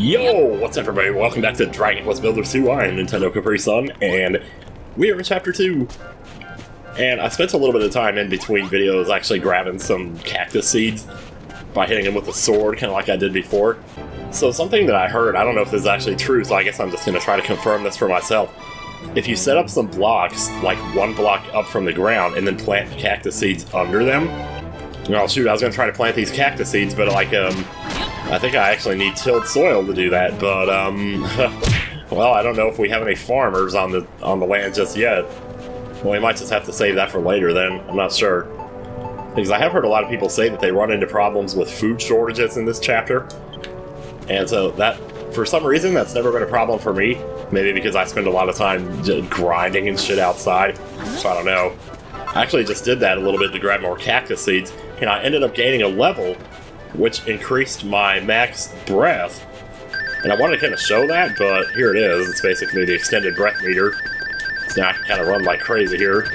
Yo, what's up everybody? Welcome back to Dragon Quest Builders 2. I am NintendoCapriSun, and we are in Chapter 2. And I spent a little bit of time in between videos actually grabbing some cactus seeds by hitting them with a sword, kind of like I did before. So something that I heard, I don't know if this is actually true, so I guess I'm just going to try to confirm this for myself. If you set up some blocks, like one block up from the ground, and then plant the cactus seeds under them... Oh shoot, I was going to try to plant these cactus seeds, but I think I actually need tilled soil to do that, but, well, I don't know if we have any farmers on the land just yet. Well, we might just have to save that for later then, I'm not sure. Because I have heard a lot of people say that they run into problems with food shortages in this chapter. And so that, for some reason, that's never been a problem for me. Maybe because I spend a lot of time grinding and shit outside, so I don't know. I actually just did that a little bit to grab more cactus seeds, and I ended up gaining a level which increased my max breath. And I wanted to kind of show that, but here it is. It's basically the extended breath meter. So now I can kind of run like crazy here.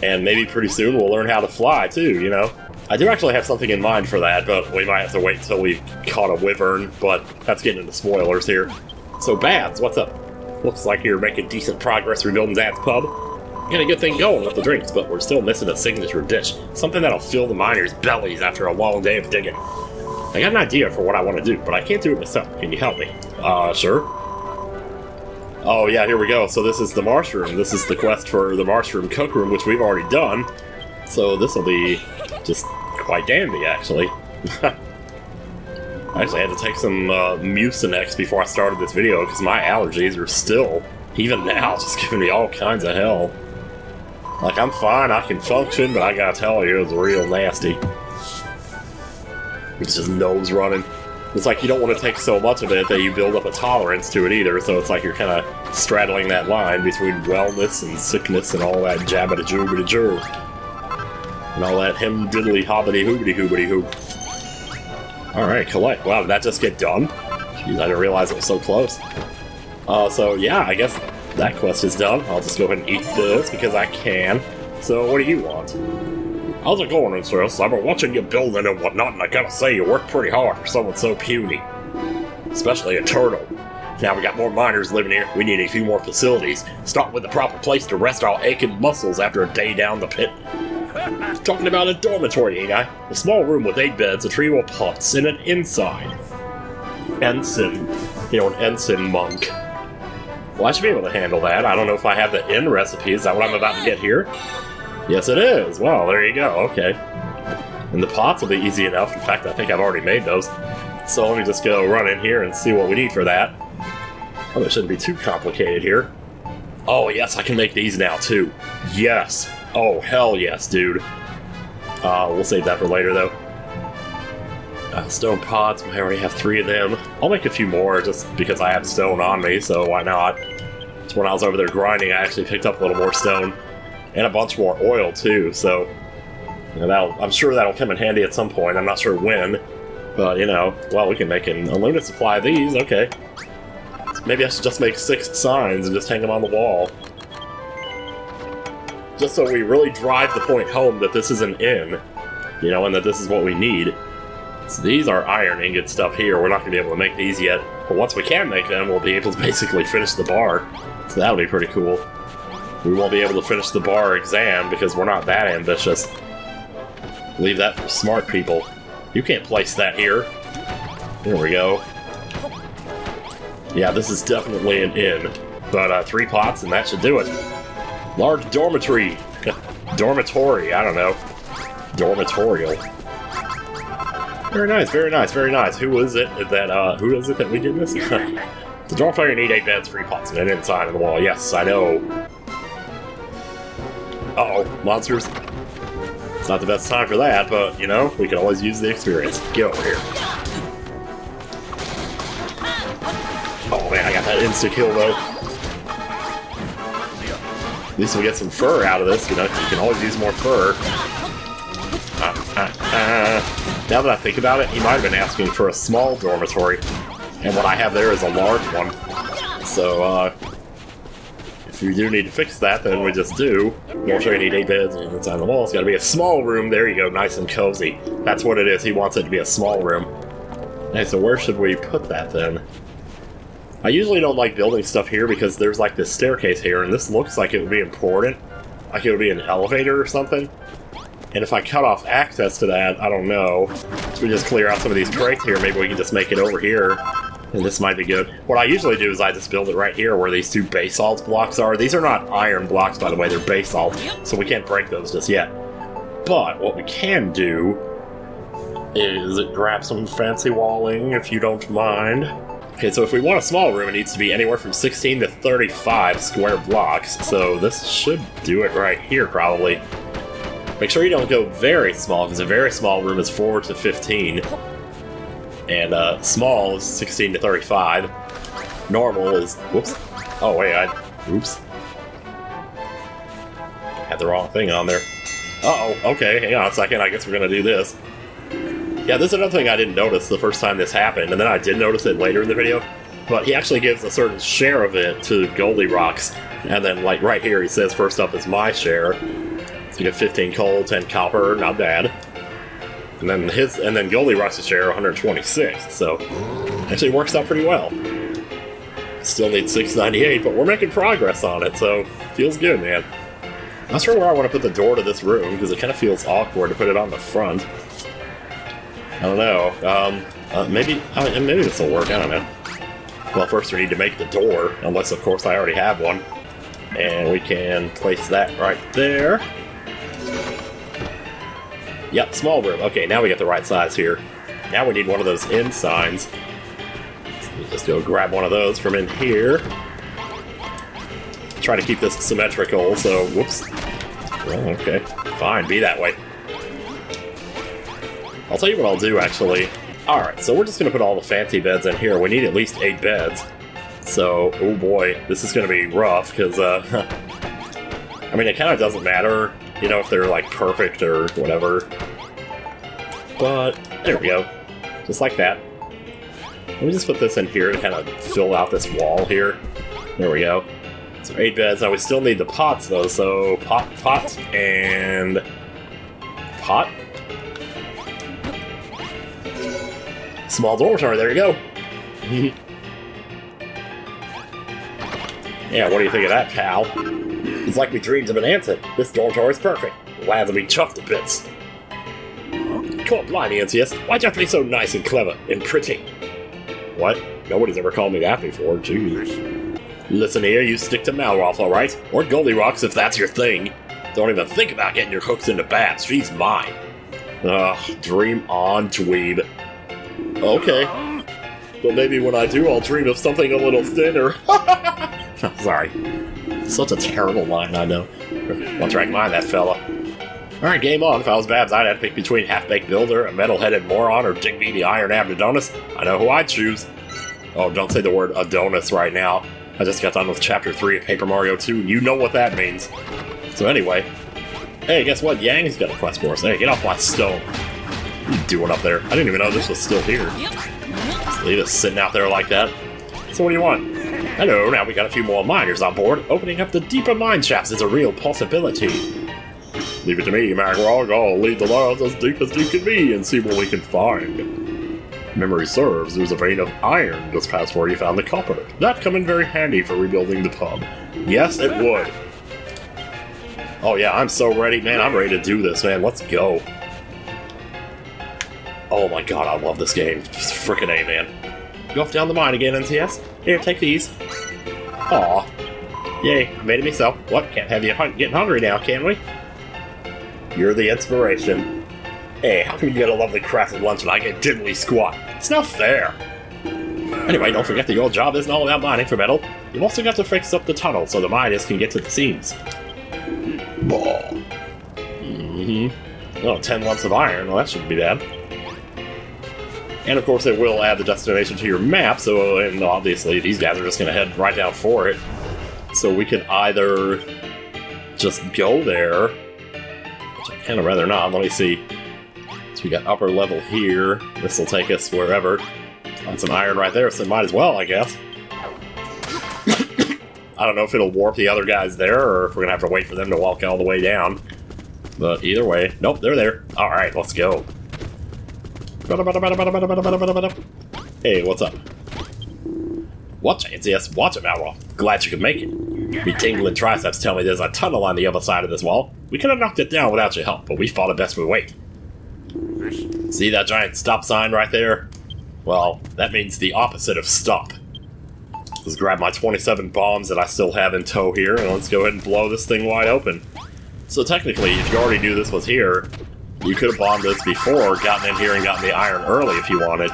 And maybe pretty soon we'll learn how to fly too, you know? I do actually have something in mind for that, but we might have to wait until we've caught a wyvern, but that's getting into spoilers here. So Bads, what's up? Looks like you're making decent progress rebuilding Dad's pub. Got a good thing going with the drinks, but we're still missing a signature dish. Something that'll fill the miners' bellies after a long day of digging. I got an idea for what I want to do, but I can't do it myself. Can you help me? Sure. Oh yeah, here we go. So this is the marsh room. This is the quest for the marsh room cook room, which we've already done. So this will be just quite dandy, actually. I actually had to take some Mucinex before I started this video, because my allergies are still, even now, just giving me all kinds of hell. Like, I'm fine, I can function, but I gotta tell you, it's real nasty. It's just nose running. It's like you don't want to take so much of it that you build up a tolerance to it either, so it's like you're kind of straddling that line between wellness and sickness and all that jabbity-joobity-joo. And all that hem-diddly-hobbity-hoobity-hoobity-hoop. Alright, collect. Wow, did that just get done? Jeez, I didn't realize it was so close. So yeah, I guess that quest is done. I'll just go ahead and eat this because I can. So what do you want? How's it going, sis? I've been watching you building and whatnot, and I gotta say you work pretty hard for someone so puny. Especially a turtle. Now we got more miners living here. We need a few more facilities. Start with the proper place to rest our aching muscles after a day down the pit. Talking about a dormitory, ain't I? A small room with 8 beds, a trio of pots, and an inside. Ensign. You know, an ensign monk. Well, I should be able to handle that. I don't know if I have the inn recipe. Is that what I'm about to get here? Yes, it is. Well, there you go. Okay. And the pots will be easy enough. In fact, I think I've already made those. So let me just go run in here and see what we need for that. Oh, it shouldn't be too complicated here. Oh, yes, I can make these now, too. Yes. Oh, hell yes, dude. We'll save that for later, though. Stone pots, I already have 3 of them. I'll make a few more just because I have stone on me, so why not? So when I was over there grinding, I actually picked up a little more stone. And a bunch more oil, too, so... You know, I'm sure that'll come in handy at some point, I'm not sure when. But, you know, well, we can make an unlimited supply of these, okay. So maybe I should just make 6 signs and just hang them on the wall. Just so we really drive the point home that this is an inn. You know, and that this is what we need. So these are iron ingot stuff here. We're not going to be able to make these yet. But once we can make them, we'll be able to basically finish the bar. So that'll be pretty cool. We won't be able to finish the bar exam because we're not that ambitious. Leave that for smart people. You can't place that here. There we go. Yeah, this is definitely an inn. But 3 pots and that should do it. Large dormitory. Dormitory, I don't know. Dormitorial. Very nice, very nice, very nice. Who is it that we did this? The dormitory need 8 beds, 3 pots, and an inside on the wall. Yes, I know. Uh-oh, monsters. It's not the best time for that, but, you know, we can always use the experience. Get over here. Oh man, I got that insta-kill, though. At least we'll get some fur out of this, you know, you can always use more fur. Now that I think about it, he might have been asking for a small dormitory, and what I have there is a large one. So, if you do need to fix that, then we just do. We'll show you need 8 beds and inside the wall. It's got to be a small room. There you go, nice and cozy. That's what it is. He wants it to be a small room. Hey, so where should we put that then? I usually don't like building stuff here because there's like this staircase here, and this looks like it would be important. Like it would be an elevator or something. And if I cut off access to that, I don't know. So we just clear out some of these crates here, maybe we can just make it over here. And this might be good. What I usually do is I just build it right here where these two basalt blocks are. These are not iron blocks, by the way, they're basalt, so we can't break those just yet. But what we can do is grab some fancy walling, if you don't mind. Okay, so if we want a small room, it needs to be anywhere from 16 to 35 square blocks, so this should do it right here, probably. Make sure you don't go very small, because a very small room is 4 to 15. And small is 16 to 35. Normal is... Whoops. Oh, wait, oops. Had the wrong thing on there. Uh-oh, okay, hang on a second, I guess we're gonna do this. Yeah, this is another thing I didn't notice the first time this happened, and then I did notice it later in the video. But he actually gives a certain share of it to Goldilocks. And then, like, right here, he says first up is my share. So you get 15 coal, 10 copper, not bad. And then Goldilocks' share, 126. So, actually works out pretty well. Still need 698, but we're making progress on it, so feels good, man. I'm not sure where I want to put the door to this room, because it kind of feels awkward to put it on the front. I don't know. Maybe this will work, I don't know. Well, first we need to make the door, unless, of course, I already have one. And we can place that right there. Yep, small room. Okay, now we get the right size here. Now we need one of those end signs. So we'll just go grab one of those from in here. Try to keep this symmetrical, so... Whoops. Oh, okay. Fine, be that way. I'll tell you what I'll do, actually. Alright, so we're just going to put all the fancy beds in here. We need at least 8 beds. So, oh boy, this is going to be rough, because, I mean, it kind of doesn't matter, you know, if they're, like, perfect or whatever. But, there we go. Just like that. Let me just put this in here to kind of fill out this wall here. There we go. So 8 beds. Now we still need the pots, though, so pot, and... pot? Small dormitory, there you go. Yeah, what do you think of that, pal? It's like we dreamed of an answer. This dormitory's perfect. The lads will be chuffed to bits. Come on, blimey, NCS. Why'd you have to be so nice and clever and pretty? What? Nobody's ever called me that before, jeez. Listen here, you stick to Malroth, alright? Or Goldilocks if that's your thing. Don't even think about getting your hooks into bats. She's mine. Ugh, dream on, dweeb. Okay. But maybe when I do, I'll dream of something a little thinner. Sorry. Such a terrible line, I know. I'll drag mine, that fella. Alright, game on. If I was Babs, I'd have to pick between Half-Baked Builder, a metal-headed moron, or Digby the Iron-Abd Adonis. I know who I'd choose. Oh, don't say the word Adonis right now. I just got done with Chapter 3 of Paper Mario 2, and you know what that means. So anyway. Hey, guess what? Yang's got a quest for us. Hey, get off my stone. What are you doing up there? I didn't even know this was still here. Just leave it sitting out there like that. So what do you want? Hello, now we got a few more miners on board. Opening up the deeper mine shafts is a real possibility. Leave it to me, Magrog. I'll lead the lads as deep can be and see what we can find. Memory serves, there's a vein of iron just past where you found the copper. That'd come in very handy for rebuilding the pub. Yes, it would. Oh yeah, I'm so ready, man. I'm ready to do this, man. Let's go. Oh my god, I love this game. Just frickin' A, man. Go off down the mine again, NCS. Here, take these. Aw. Yay, I made it myself. What? Can't have you getting hungry now, can we? You're the inspiration. Hey, how come you get a lovely crafted lunch and I get diddly squat? It's not fair. Anyway, don't forget that your job isn't all about mining for metal. You've also got to fix up the tunnel so the miners can get to the seams. Oh, 10 lumps of iron. Well, that shouldn't be bad. And of course, it will add the destination to your map, so and obviously these guys are just going to head right down for it. So we could either just go there, which I'd kind of rather not. Let me see. So we got upper level here. This will take us wherever. Find some iron right there, so might as well, I guess. I don't know if it'll warp the other guys there, or if we're going to have to wait for them to walk all the way down. But either way, nope, they're there. Alright, let's go. Hey, what's up? What chance? Yes, watch it now. Well, glad you could make it. Me tingling triceps tell me there's a tunnel on the other side of this wall. We could have knocked it down without your help, but we thought it best we wait. See that giant stop sign right there? Well, that means the opposite of stop. Let's grab my 27 bombs that I still have in tow here, and let's go ahead and blow this thing wide open. So technically, if you already knew this was here, you could have bombed this before, gotten in here and gotten the iron early if you wanted.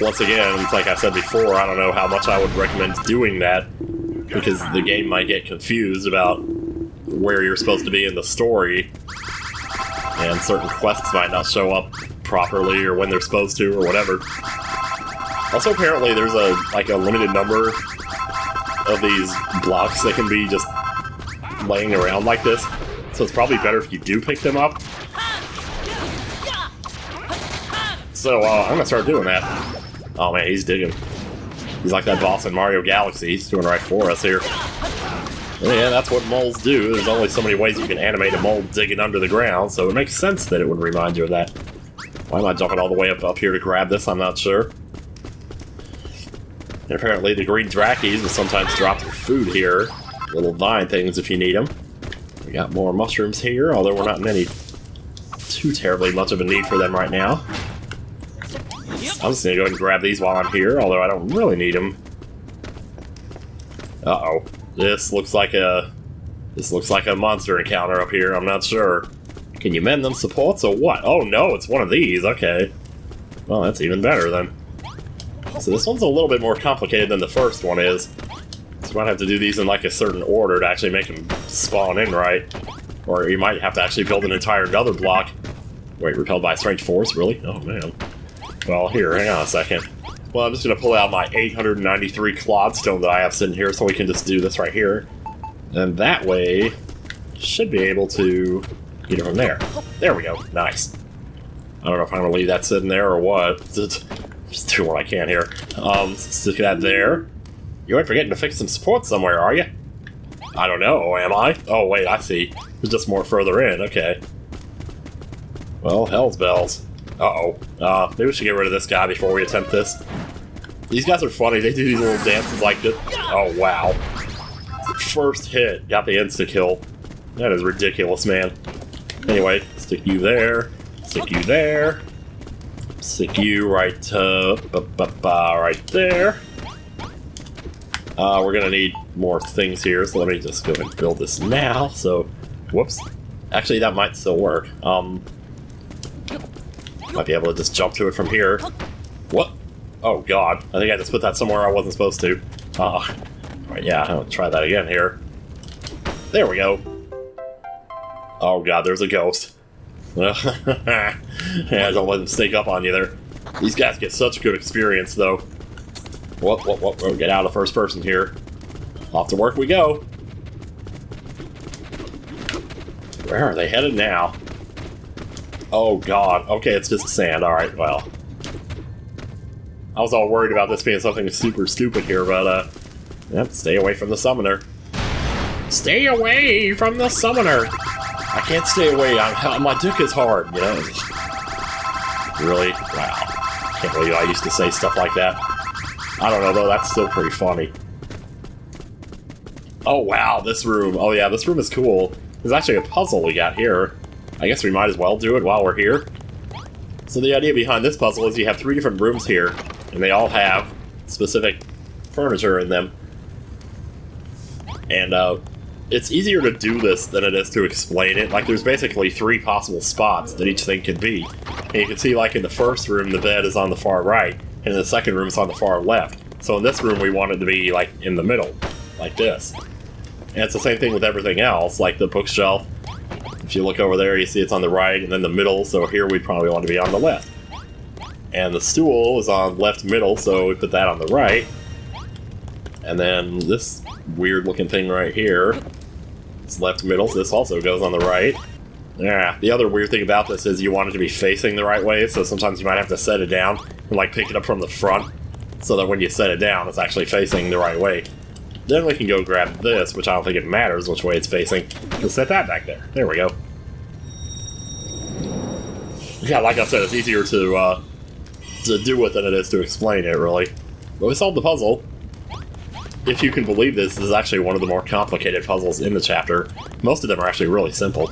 Once again, like I said before, I don't know how much I would recommend doing that, because the game might get confused about where you're supposed to be in the story, and certain quests might not show up properly or when they're supposed to or whatever. Also, apparently there's a limited number of these blocks that can be just laying around like this, so it's probably better if you do pick them up. So I'm gonna start doing that. Oh man, he's digging. He's like that boss in Mario Galaxy. He's doing right for us here. Yeah, that's what moles do. There's only so many ways you can animate a mole digging under the ground, so it makes sense that it would remind you of that. Why am I jumping all the way up here to grab this? I'm not sure. And apparently the green Drakkies will sometimes drop their food here. Little vine things if you need them. We got more mushrooms here, although we're not in any too terribly much of a need for them right now. I'm just gonna go ahead and grab these while I'm here, although I don't really need them. Uh-oh. This looks like a monster encounter up here, I'm not sure. Can you mend them supports or what? Oh no, it's one of these, okay. Well, that's even better then. So this one's a little bit more complicated than the first one is. So you might have to do these in like a certain order to actually make them spawn in right. Or you might have to actually build an entire another block. Wait, repelled by a strange force? Really? Oh man. Well, here, hang on a second. Well, I'm just going to pull out my 893 clodstone that I have sitting here so we can just do this right here. And that way, should be able to get it from there. There we go. Nice. I don't know if I'm going to leave that sitting there or what. Just do what I can here. Stick that there. You ain't forgetting to fix some support somewhere, are you? I don't know, am I? Oh, wait, I see. It's just more further in, okay. Well, hell's bells. Uh-oh. Maybe we should get rid of this guy before we attempt this. These guys are funny. They do these little dances like this. Oh, wow. First hit. Got the insta-kill. That is ridiculous, man. Anyway, stick you there. Stick you there. Stick you right right there. We're gonna need more things here, so let me just go ahead and build this now. So, whoops. Actually, that might still work. Might be able to just jump to it from here. What? Oh god, I think I just put that somewhere I wasn't supposed to. Right, yeah, I'll try that again here. There we go. Oh god, there's a ghost. Yeah, don't let them sneak up on you there. These guys get such good experience, though. Whoop, get out of first person here. Off to work we go. Where are they headed now? Oh god, okay, it's just sand, alright, well. I was all worried about this being something super stupid here, but, yep, stay away from the summoner. Stay away from the summoner! I can't stay away, my dick is hard, you know? Really? Wow. Can't believe I used to say stuff like that. I don't know, though, that's still pretty funny. Oh, wow, this room. Oh, yeah, this room is cool. There's actually a puzzle we got here. I guess we might as well do it while we're here. So the idea behind this puzzle is you have 3 different rooms here, and they all have specific furniture in them. And, it's easier to do this than it is to explain it. Like, there's basically 3 possible spots that each thing could be. And you can see, like, in the first room, the bed is on the far right, and in the second room, it's on the far left. So in this room, we want it to be, like, in the middle, like this. And it's the same thing with everything else, like the bookshelf. If you look over there, you see it's on the right, and then the middle, so here we'd probably want to be on the left. And the stool is on left middle, so we put that on the right. And then this weird-looking thing right here is left middle, so this also goes on the right. Yeah, the other weird thing about this is you want it to be facing the right way, so sometimes you might have to set it down and, like, pick it up from the front, so that when you set it down, it's actually facing the right way. Then we can go grab this, which I don't think it matters which way it's facing. Just set that back there. There we go. Yeah, like I said, it's easier to to do with than it is to explain it, really. But we solved the puzzle. If you can believe this is actually one of the more complicated puzzles in the chapter. Most of them are actually really simple.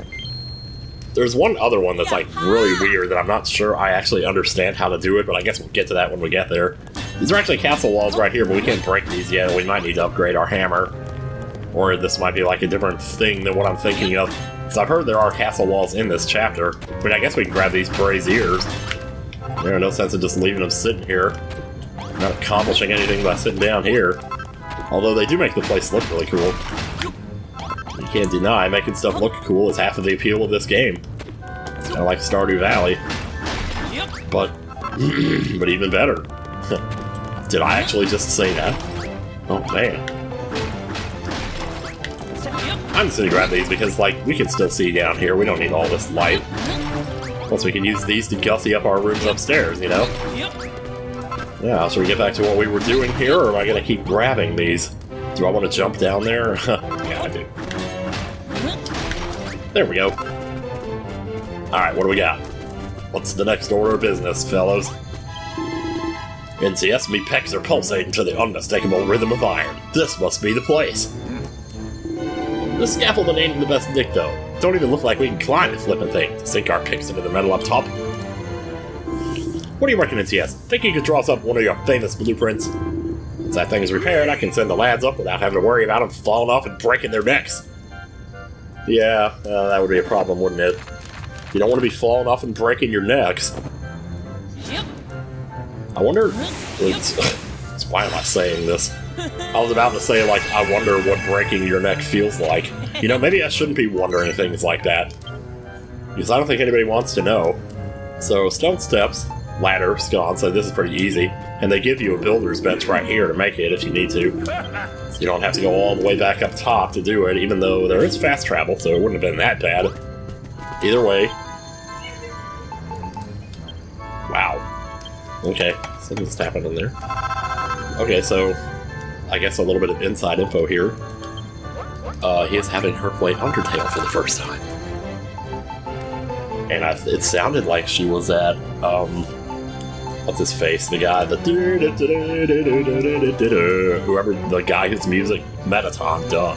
There's one other one that's like really weird that I'm not sure I actually understand how to do it, but I guess we'll get to that when we get there. These are actually castle walls right here, but we can't break these yet. We might need to upgrade our hammer. Or this might be like a different thing than what I'm thinking of. So I've heard there are castle walls in this chapter. I mean, I guess we can grab these braziers. There's no sense in just leaving them sitting here. Not accomplishing anything by sitting down here. Although they do make the place look really cool. You can't deny making stuff look cool is half of the appeal of this game. It's kind of like Stardew Valley. But even better. Did I actually just say that? Oh man. I'm just gonna grab these because, like, we can still see down here. We don't need all this light. Plus we can use these to gussy up our rooms upstairs, you know? Yeah, should we get back to what we were doing here, or am I gonna keep grabbing these? Do I want to jump down there? Yeah, I do. There we go. Alright, what do we got? What's the next order of business, fellows? NCS, me pecs are pulsating to the unmistakable rhythm of iron. This must be the place. The scaffolding ain't the best nick, though. Don't even look like we can climb the flippin' thing to sink our picks into the metal up top. What do you reckon, NCS? Think you could draw us up one of your famous blueprints? Once that thing is repaired, I can send the lads up without having to worry about them falling off and breaking their necks. Yeah, that would be a problem, wouldn't it? You don't want to be falling off and breaking your necks. Yep. I wonder... why am I saying this? I was about to say, like, I wonder what breaking your neck feels like. You know, maybe I shouldn't be wondering things like that. Because I don't think anybody wants to know. So, stone steps, ladder, sconce, so this is pretty easy. And they give you a builder's bench right here to make it if you need to. So you don't have to go all the way back up top to do it, even though there is fast travel, so it wouldn't have been that bad. Either way. Wow. Okay, something's happening there. Okay, so I guess a little bit of inside info here. He is having her play Undertale for the first time. And it sounded like she was at, what's his face? The guy, whoever, the guy whose music, Metaton, duh.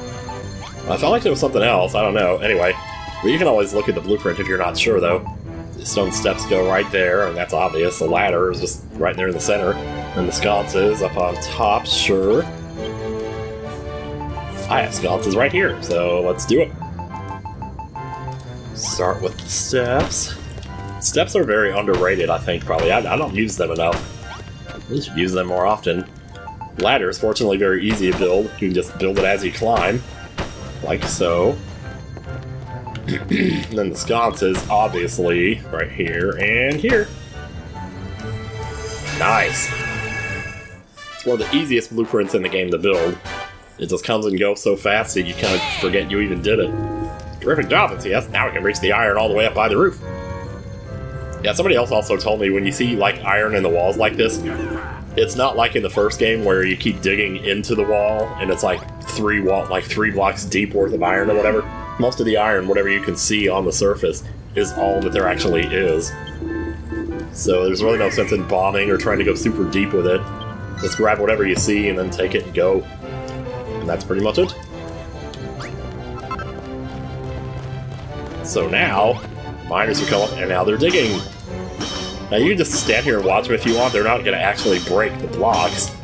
I felt like there was something else, I don't know. Anyway, well, you can always look at the blueprint if you're not sure, though. The stone steps go right there, and that's obvious. The ladder is just right there in the center. And the sconces up on top, sure. I have sconces right here, so let's do it. Start with the steps. Steps are very underrated, I think, probably. I don't use them enough. We should use them more often. Ladder is fortunately very easy to build. You can just build it as you climb. Like so. And then the sconces, obviously, right here and here. Nice. It's one of the easiest blueprints in the game to build. It just comes and goes so fast that you kind of forget you even did it. Terrific job, NCS. Now we can reach the iron all the way up by the roof. Yeah, somebody else also told me when you see, like, iron in the walls like this, it's not like in the first game where you keep digging into the wall and it's like three blocks deep worth of iron or whatever. Most of the iron, whatever you can see on the surface, is all that there actually is. So there's really no sense in bombing or trying to go super deep with it. Just grab whatever you see and then take it and go. And that's pretty much it. So now, miners will come up and now they're digging. Now you can just stand here and watch them if you want. They're not going to actually break the blocks.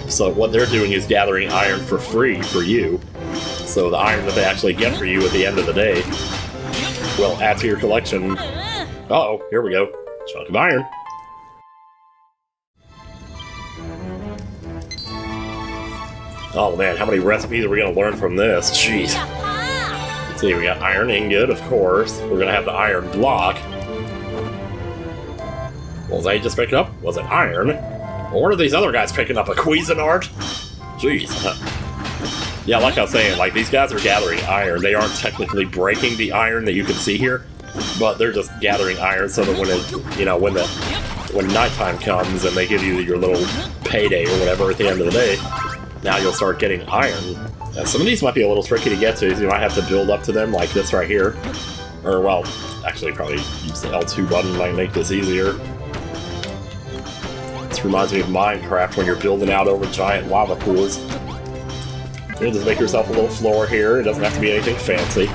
So what they're doing is gathering iron for free for you. So the iron that they actually get for you at the end of the day will add to your collection. Uh-oh, here we go. Chunk of iron. Oh man, how many recipes are we going to learn from this? Jeez. Let's see, we got iron ingot, of course. We're going to have the iron block. What was I just picking up? Was it iron? Well, what are these other guys picking up? A Cuisinart? Jeez. Yeah, like I was saying, like, these guys are gathering iron. They aren't technically breaking the iron that you can see here, but they're just gathering iron so that when it, you know, when nighttime comes and they give you your little payday or whatever at the end of the day, now you'll start getting iron. And some of these might be a little tricky to get to, so you might have to build up to them like this right here. Or, well, actually probably use the L2 button might make this easier. Reminds me of Minecraft when you're building out over giant lava pools. You just make yourself a little floor here. It doesn't have to be anything fancy.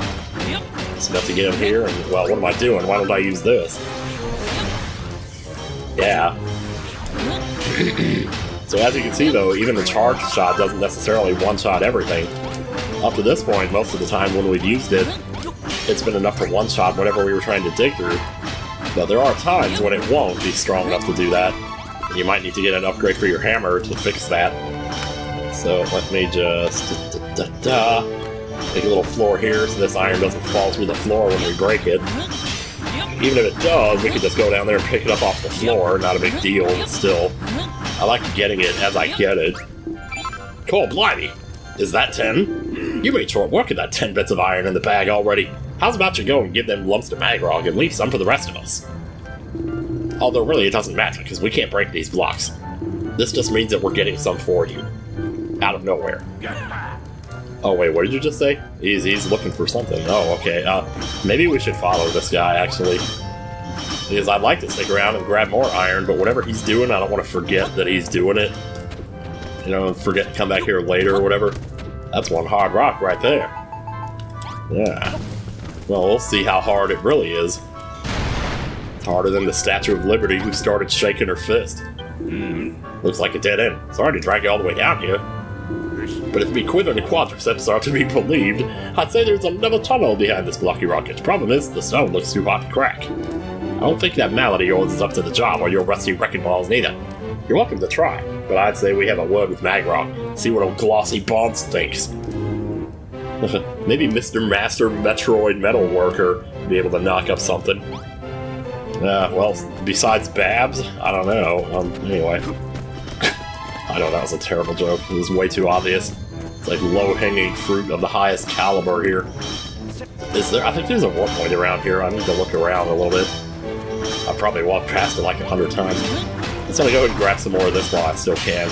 Just enough to get in here, and, well, what am I doing? Why don't I use this? Yeah. So as you can see, though, even the charge shot doesn't necessarily one-shot everything. Up to this point, most of the time when we've used it, it's been enough for one-shot whenever we were trying to dig through. But there are times when it won't be strong enough to do that. You might need to get an upgrade for your hammer to fix that. So let me just make a little floor here so this iron doesn't fall through the floor when we break it. Even if it does, we can just go down there and pick it up off the floor. Not a big deal, but still. I like getting it as I get it. Cool, blimey! Is that 10? You made short work of that 10 bits of iron in the bag already. How's about you go and give them lumps to Magrog and leave some for the rest of us? Although really it doesn't matter, because we can't break these blocks. This just means that we're getting some for you. Out of nowhere. Oh wait, what did you just say? He's looking for something. Oh, okay. Maybe we should follow this guy, actually. Because I'd like to stick around and grab more iron, but whatever he's doing, I don't want to forget that he's doing it. You know, forget to come back here later or whatever. That's one hard rock right there. Yeah. Well, we'll see how hard it really is. It's harder than the Statue of Liberty who started shaking her fist. Looks like a dead end. Sorry to drag you all the way down here. But if Bequid and the quadriceps are to be believed, I'd say there's another tunnel behind this blocky rocket. Problem is, the stone looks too hot to crack. I don't think that mallet of yours is up to the job, or your rusty wrecking balls neither. You're welcome to try, but I'd say we have a word with Magrog. See what old Glossy Bonds thinks. Maybe Mr. Master Metroid Metalworker be able to knock up something. Well, besides Babs, I don't know. Anyway. I know that was a terrible joke. It was way too obvious. It's like low-hanging fruit of the highest caliber here. Is there? I think there's a warp point around here. I need to look around a little bit. I probably walked past it like 100 times. I'm just gonna go and grab some more of this while I still can.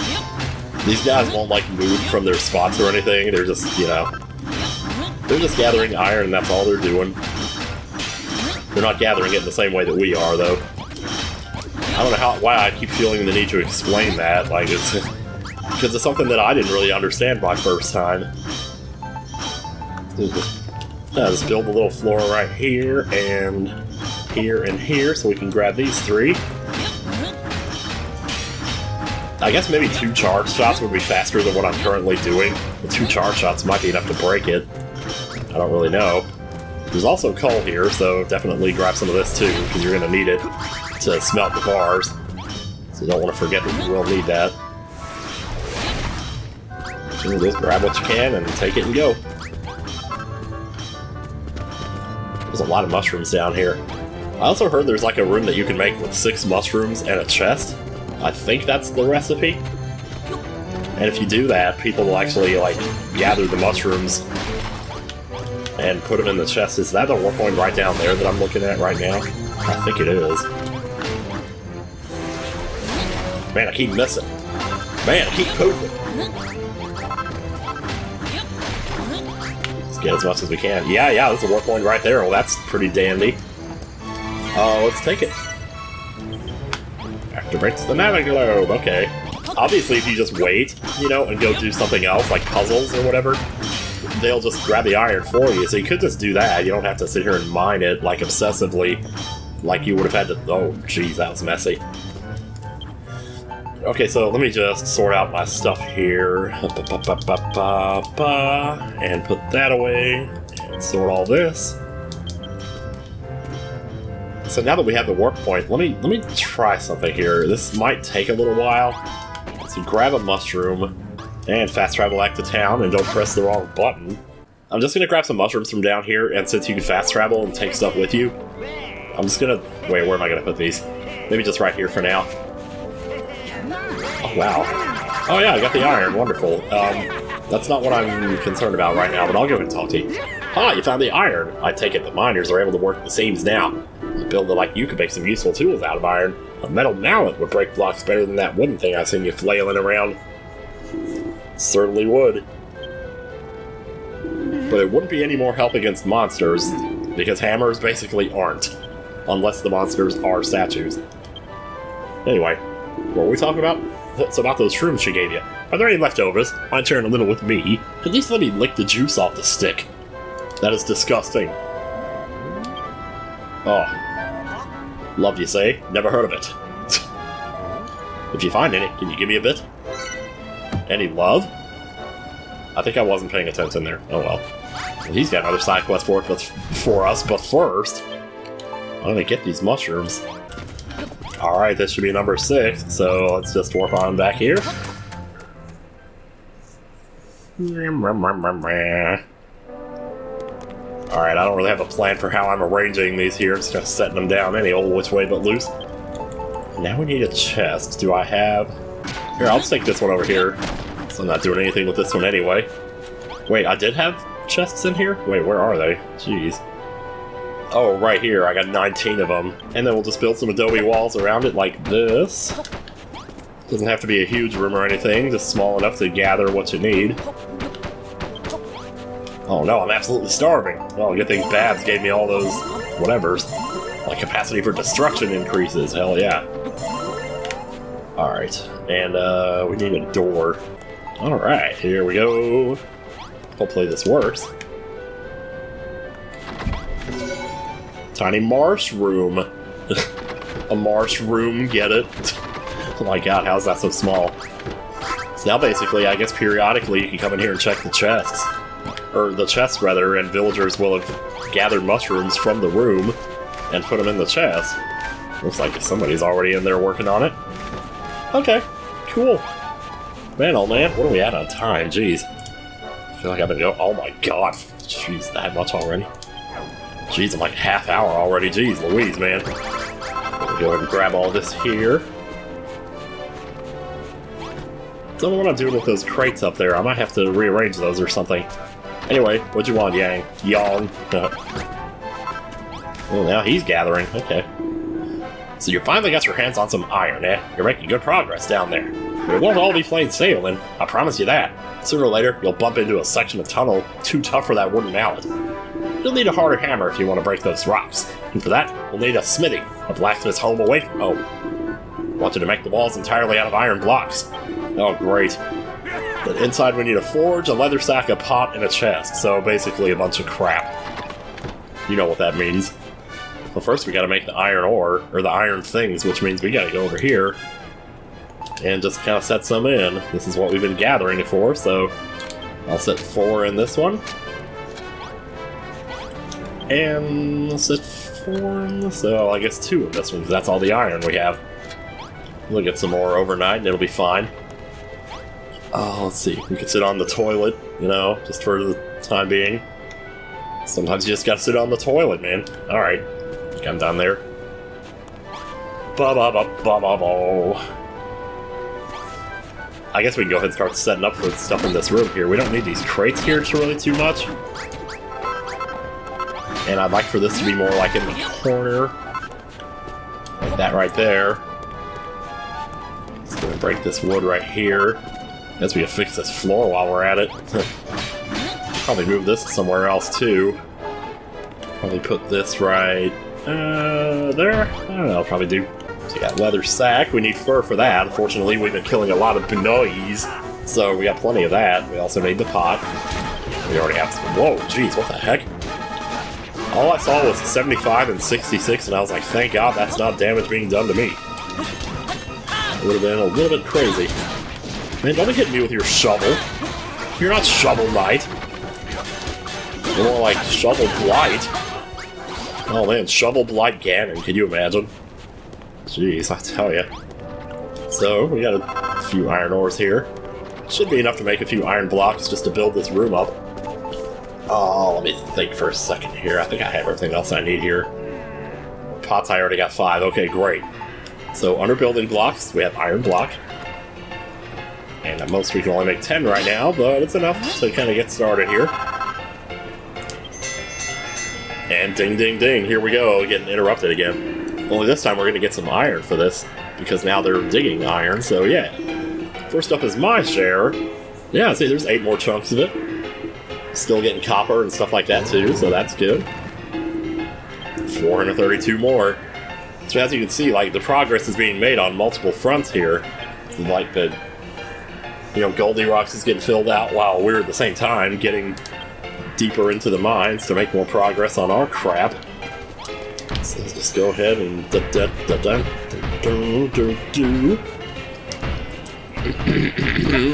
These guys won't like move from their spots or anything. They're just, you know, they're just gathering iron and that's all they're doing. They're not gathering it in the same way that we are, though. I don't know why I keep feeling the need to explain that. Like, it's because it's something that I didn't really understand my first time. Just build a little floor right here and here, so we can grab these 3. I guess maybe 2 charge shots would be faster than what I'm currently doing. The 2 charge shots might be enough to break it. I don't really know. There's also coal here, so definitely grab some of this too, because you're going to need it to smelt the bars. So you don't want to forget that you will need that. So just grab what you can and take it and go. There's a lot of mushrooms down here. I also heard there's like a room that you can make with 6 mushrooms and a chest. I think that's the recipe. And if you do that, people will actually like gather the mushrooms and put them in the chest. Is that the warp point right down there that I'm looking at right now? I think it is. Man, I keep missing. Man, I keep pooping. Let's get as much as we can. Yeah, there's a warp point right there. Well, that's pretty dandy. Let's take it. Activates the Naviglobe. Okay. Obviously, if you just wait, you know, and go do something else, like puzzles or whatever, they'll just grab the iron for you. So you could just do that. You don't have to sit here and mine it, like, obsessively, like you would have had to... Oh, jeez, that was messy. Okay, so let me just sort out my stuff here. And put that away. And sort all this. So now that we have the warp point, let me try something here. This might take a little while. So grab a mushroom and fast travel back to town and don't press the wrong button. I'm just gonna grab some mushrooms from down here, and since you can fast travel and take stuff with you, I'm just gonna... Wait, where am I gonna put these? Maybe just right here for now. Oh, wow. Oh yeah, I got the iron. Wonderful. That's not what I'm concerned about right now, but I'll go and talk to you. Ah, you found the iron. I take it the miners are able to work the seams now. A builder like you could make some useful tools out of iron. A metal mallet would break blocks better than that wooden thing I've seen you flailing around. Certainly would. But it wouldn't be any more help against monsters, because hammers basically aren't. Unless the monsters are statues. Anyway, What were we talking about? It's about those shrooms she gave you. Are there any leftovers? Mind sharing a little with me? At least let me lick the juice off the stick. That is disgusting. Oh. Love, you say? Never heard of it. If you find any, can you give me a bit? Any love? I think I wasn't paying attention there. Oh well. Well, he's got another side quest for us, but first, I'm gonna get these mushrooms. Alright, this should be number 6, so let's just warp on back here. Alright, I don't really have a plan for how I'm arranging these here, just kinda setting them down any old which way but loose. Now we need a chest. Do I have... Here, I'll just take this one over here. So I'm not doing anything with this one anyway. Wait, I did have chests in here? Wait, where are they? Jeez. Oh, right here. I got 19 of them. And then we'll just build some adobe walls around it like this. Doesn't have to be a huge room or anything, just small enough to gather what you need. Oh no, I'm absolutely starving. Well, good thing Babs gave me all those whatevers. My capacity for destruction increases, hell yeah. Alright, and we need a door. Alright, here we go. Hopefully this works. Tiny marsh room. A marsh room, get it? Oh my god, how's that so small? So now basically, I guess periodically you can come in here and check the chests. Or the chests, rather, and villagers will have gathered mushrooms from the room and put them in the chest. Looks like somebody's already in there working on it. Okay, cool. Man, oh man, what are we at on time? Jeez. I feel like I've been going... Oh my god. Jeez, that much already? Jeez, I'm like half hour already. Jeez Louise, man. Go ahead and grab all this here. Don't know what I'm doing with those crates up there. I might have to rearrange those or something. Anyway, what'd you want, Yang? Yang. Oh, now he's gathering. Okay. So you finally got your hands on some iron, eh? You're making good progress down there. It won't all be plain sailing, I promise you that. Sooner or later, you'll bump into a section of tunnel too tough for that wooden mallet. You'll need a harder hammer if you want to break those rocks. And for that, we'll need a smithy, a blacksmith's home away from home. Want you to make the walls entirely out of iron blocks. Oh, great. Then inside we need a forge, a leather sack, a pot, and a chest. So basically a bunch of crap. You know what that means. Well, first we gotta make the iron ore, or the iron things, which means we gotta go over here and just kind of set some in. This is what we've been gathering it for, so I'll set 4 in this one. And I'll set 4 in this, so I guess 2 in this one, because that's all the iron we have. We'll get some more overnight and it'll be fine. Oh, let's see. We could sit on the toilet, you know, just for the time being. Sometimes you just gotta sit on the toilet, man. Alright. I think I'm done there. Ba-ba-ba-ba-ba-ba. I guess we can go ahead and start setting up for stuff in this room here. We don't need these crates here really too much. And I'd like for this to be more like in the corner. Like that right there. Just gonna break this wood right here. Guess we can fix this floor while we're at it. Probably move this somewhere else too. Probably put this right there. I don't know, probably do. So we got leather sack. We need fur for that. Unfortunately, we've been killing a lot of binoys, so we got plenty of that. We also need the pot. We already have some. Whoa, jeez, what the heck? All I saw was 75 and 66, and I was like, thank God that's not damage being done to me. It would have been a little bit crazy. Man, don't be hitting me with your shovel. You're not Shovel Knight. You're more like Shovel Blight. Oh man, Shovel Blight Ganon, can you imagine? Jeez, I tell ya. So, we got a few iron ores here. Should be enough to make a few iron blocks just to build this room up. Oh, let me think for a second here. I think I have everything else I need here. Pots, I already got 5. Okay, great. So, under building blocks, we have iron block. And at most we can only make 10 right now, but it's enough to kind of get started here. And ding, ding, ding, here we go, getting interrupted again. Only this time we're going to get some iron for this, because now they're digging iron, so yeah. First up is my share. Yeah, see, there's 8 more chunks of it. Still getting copper and stuff like that too, so that's good. 432 more. So as you can see, like, the progress is being made on multiple fronts here. Like, Goldilocks is getting filled out while we're at the same time getting deeper into the mines to make more progress on our crap. So let's just go ahead and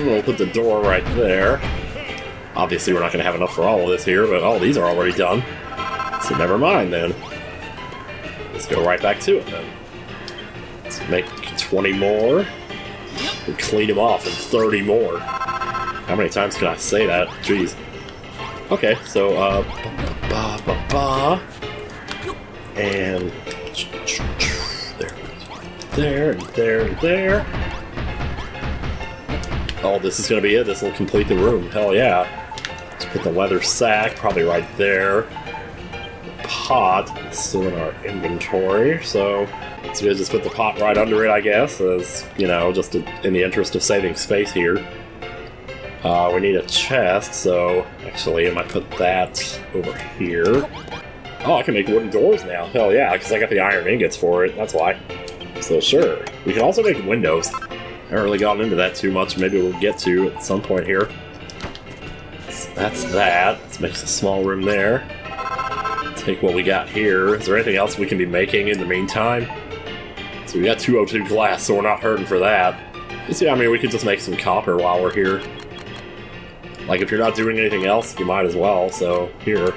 we'll put the door right there. Obviously, we're not going to have enough for all of this here, but all these are already done. So never mind then. Let's go right back to it then. Let's make 20 more. And clean them off and 30 more. How many times can I say that? Jeez. Okay, so, and there. Oh, this is gonna be it. This will complete the room. Hell yeah. Let's put the leather sack probably right there. Pot still in our inventory, so let's just put the pot right under it, I guess, as just in the interest of saving space here. We need a chest, so actually I might put that over here. Oh, I can make wooden doors now. Hell yeah, because I got the iron ingots for it, that's why. So sure. We can also make windows. I haven't really gotten into that too much, maybe we'll get to at some point here. So that's that. Let's make a small room there. Take what we got here. Is there anything else we can be making in the meantime? So we got 202 glass, so we're not hurting for that. Yeah, I mean, we could just make some copper while we're here. Like, if you're not doing anything else, you might as well, so here.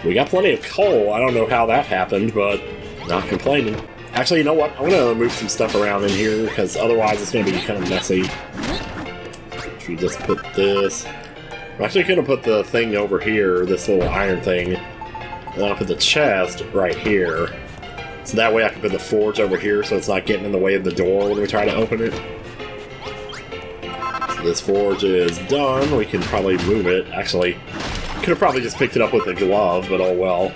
We got plenty of coal. I don't know how that happened, but not complaining. Actually, you know what? I'm gonna move some stuff around in here, because otherwise it's gonna be kind of messy. If we just put this... I'm actually gonna put the thing over here, this little iron thing, and then I'll put the chest right here. So that way I can put the forge over here so it's not getting in the way of the door when we try to open it. So this forge is done. We can probably move it. Actually, could have probably just picked it up with a glove, but oh well.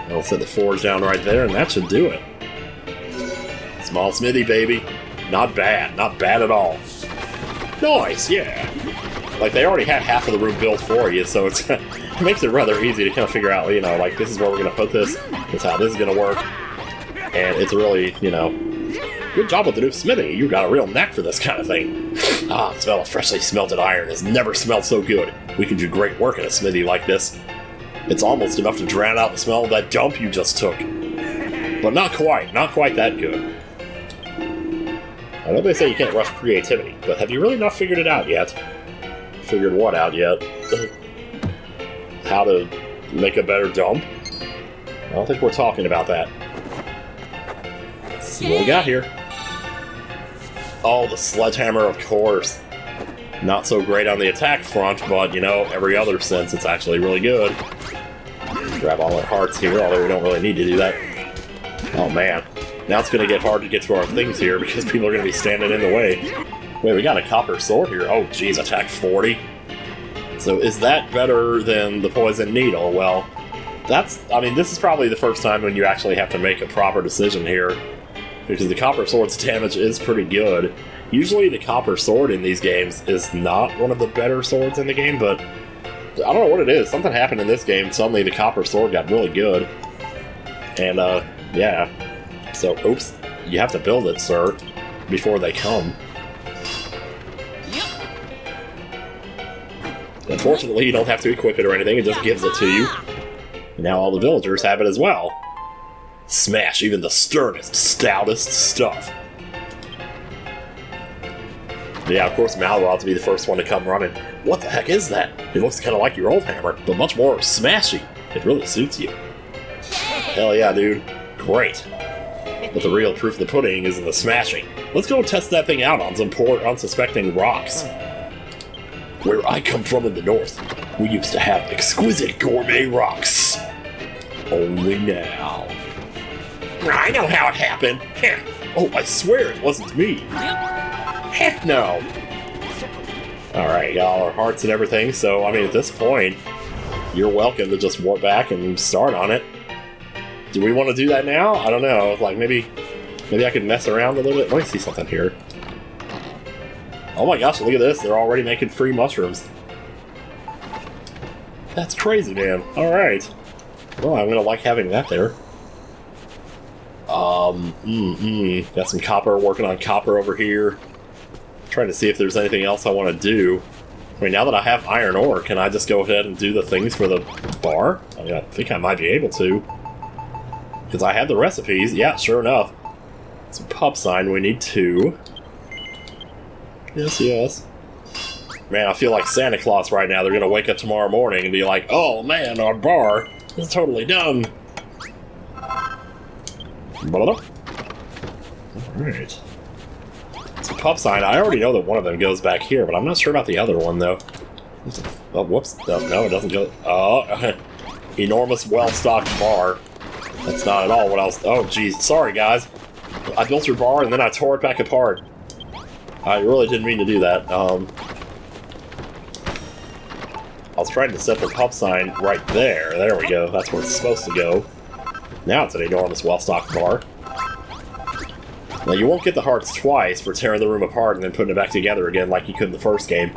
I'll set the forge down right there, and that should do it. Small smithy, baby. Not bad. Not bad at all. Nice, yeah. Like, they already had half of the room built for you, so it makes it rather easy to kind of figure out, like, this is where we're going to put this, this is how this is going to work, and it's really, good job with the new smithy. You got a real knack for this kind of thing. Ah, the smell of freshly smelted iron has never smelled so good. We can do great work in a smithy like this. It's almost enough to drown out the smell of that dump you just took. But not quite that good. I know they say you can't rush creativity, but have you really not figured it out yet? Figured what out yet? How to make a better dump? I don't think we're talking about that. Let's see what we got here. Oh, the sledgehammer, of course. Not so great on the attack front, but, every other sense it's actually really good. Grab all our hearts here, although we don't really need to do that. Oh man. Now it's going to get hard to get to our things here because people are going to be standing in the way. Wait, we got a copper sword here. Oh, geez, attack 40. So is that better than the poison needle? Well, this is probably the first time when you actually have to make a proper decision here. Because the copper sword's damage is pretty good. Usually the copper sword in these games is not one of the better swords in the game, but I don't know what it is. Something happened in this game. Suddenly the copper sword got really good. And, yeah. So, oops. You have to build it, sir, before they come. Unfortunately, you don't have to equip it or anything, it just gives it to you. And now all the villagers have it as well. Smash even the sternest, stoutest stuff. Yeah, of course Malroth will be the first one to come running. What the heck is that? It looks kind of like your old hammer, but much more smashy. It really suits you. Hell yeah, dude. Great. But the real proof of the pudding is in the smashing. Let's go test that thing out on some poor, unsuspecting rocks. Where I come from in the north, we used to have exquisite gourmet rocks. Only now. I know how it happened. Oh, I swear it wasn't me. Heck no. Alright, got all our hearts and everything, so, at this point, you're welcome to just warp back and start on it. Do we want to do that now? I don't know. Like, maybe I could mess around a little bit. Let me see something here. Oh my gosh, look at this. They're already making free mushrooms. That's crazy, man. Alright. Well, I'm gonna like having that there. Got some copper, working on copper over here. Trying to see if there's anything else I want to do. I mean, now that I have iron ore, can I just go ahead and do the things for the bar? I mean, I think I might be able to. Because I have the recipes. Yeah, sure enough. Some pub sign, we need 2. Yes, yes. Man, I feel like Santa Claus right now. They're going to wake up tomorrow morning and be like, oh man, our bar is totally done. Alright. It's a pub sign. I already know that one of them goes back here, but I'm not sure about the other one, though. Oh, whoops. No, it doesn't go... Oh, enormous, well-stocked bar. That's not at all what I was... Oh, jeez. Sorry, guys. I built your bar, and then I tore it back apart. I really didn't mean to do that. I was trying to set the pub sign right there. There we go. That's where it's supposed to go. Now it's an enormous, well-stocked bar. Now, you won't get the hearts twice for tearing the room apart and then putting it back together again like you could in the first game.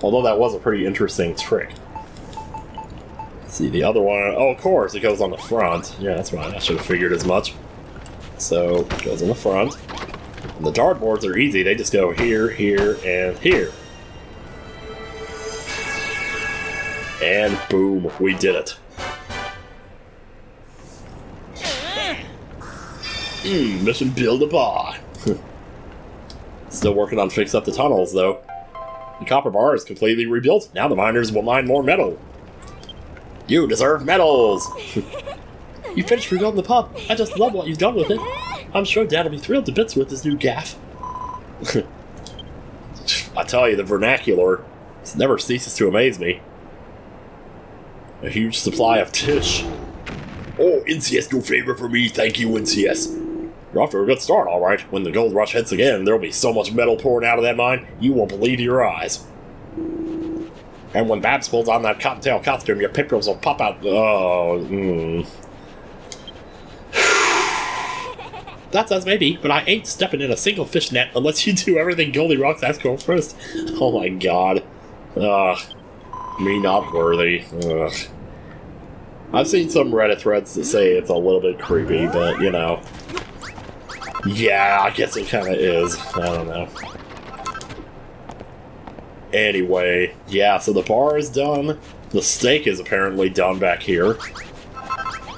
Although that was a pretty interesting trick. Let's see, the other one... Oh, of course, it goes on the front. Yeah, that's right. I should have figured as much. So, it goes on the front. And the dartboards are easy. They just go here, here, and here. And boom, we did it. Mission build a bar. Still working on fixing up the tunnels, though. The copper bar is completely rebuilt. Now the miners will mine more metal. You deserve medals! You finished rebuilding the pub. I just love what you've done with it. I'm sure Dad will be thrilled to bits with this new gaff. I tell you, the vernacular never ceases to amaze me. A huge supply of tish. Oh, NCS, no favor for me. Thank you, NCS. You're off to a good start, alright. When the gold rush hits again, there'll be so much metal pouring out of that mine, you won't believe your eyes. And when Babs pulls on that cottontail costume, your pimples will pop out. Oh, That says maybe, but I ain't stepping in a single fish net unless you do everything Goldilocks asks for first. Oh my god. Ugh. Me not worthy. Ugh. I've seen some Reddit threads that say it's a little bit creepy, but, you know. Yeah, I guess it kind of is. I don't know. Anyway, yeah, so the bar is done. The steak is apparently done back here.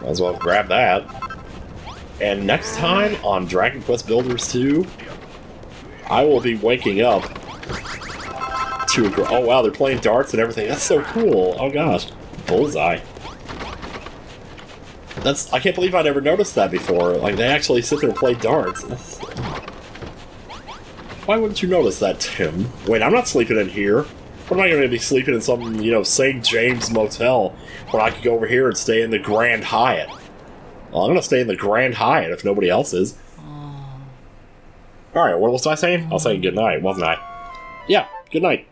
Might as well grab that. And next time on Dragon Quest Builders 2, I will be waking up to a... Oh wow, they're playing darts and everything. That's so cool. Oh gosh. Bullseye. I can't believe I never noticed that before. Like, they actually sit there and play darts. Why wouldn't you notice that, Tim? Wait, I'm not sleeping in here. What am I going to be sleeping in some, you know, St. James motel when I could go over here and stay in the Grand Hyatt? Well, I'm going to stay in the Grand Hyatt if nobody else is. Alright, what was I saying? I was saying good night, wasn't I? Yeah, good night.